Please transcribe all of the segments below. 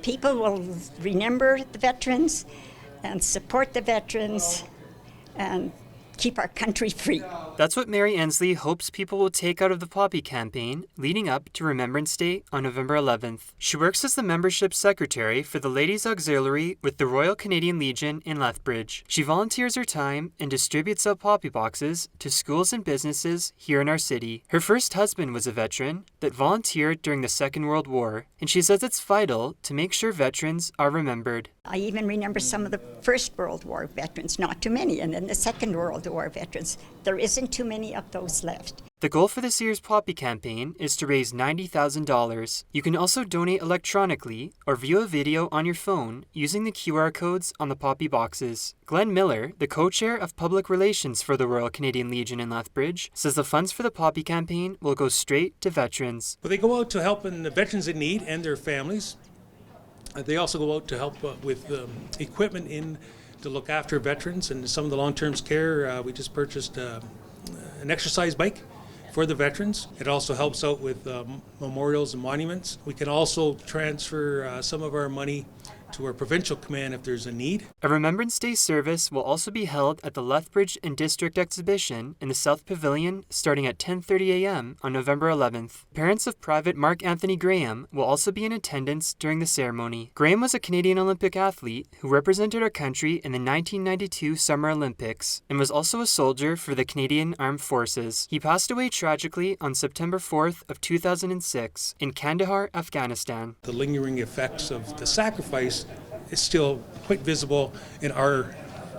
people will remember the veterans and support the veterans and keep our country free. That's what Mary Ensley hopes people will take out of the Poppy campaign leading up to Remembrance Day on November 11th. She works as the membership secretary for the Ladies Auxiliary with the Royal Canadian Legion in Lethbridge. She volunteers her time and distributes out poppy boxes to schools and businesses here in our city. Her first husband was a veteran that volunteered during the Second World War, and she says it's vital to make sure veterans are remembered. I even remember some of the First World War veterans, not too many, and then the Second World War veterans. There isn't too many of those left. The goal for this year's Poppy campaign is to raise $90,000. You can also donate electronically or view a video on your phone using the QR codes on the Poppy boxes. Glenn Miller, the co-chair of Public Relations for the Royal Canadian Legion in Lethbridge, says the funds for the Poppy campaign will go straight to veterans. Well, they go out to help the veterans in need and their families. They also go out to help with equipment to look after veterans and some of the long-term care. We just purchased an exercise bike for the veterans. It also helps out with memorials and monuments. We can also transfer some of our money to our provincial command if there's a need. A Remembrance Day service will also be held at the Lethbridge and District Exhibition in the South Pavilion starting at 10:30 a.m. on November 11th. Parents of Private Mark Anthony Graham will also be in attendance during the ceremony. Graham was a Canadian Olympic athlete who represented our country in the 1992 Summer Olympics and was also a soldier for the Canadian Armed Forces. He passed away tragically on September 4th of 2006 in Kandahar, Afghanistan. The lingering effects of the sacrifice is still quite visible in our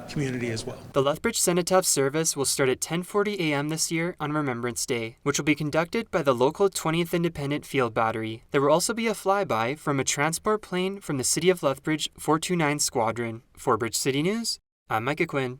community as well. The Lethbridge Cenotaph service will start at 10:40 a.m. this year on Remembrance Day, which will be conducted by the local 20th Independent Field Battery. There will also be a flyby from a transport plane from the City of Lethbridge 429 Squadron. For Bridge City News, I'm Micah Quinn.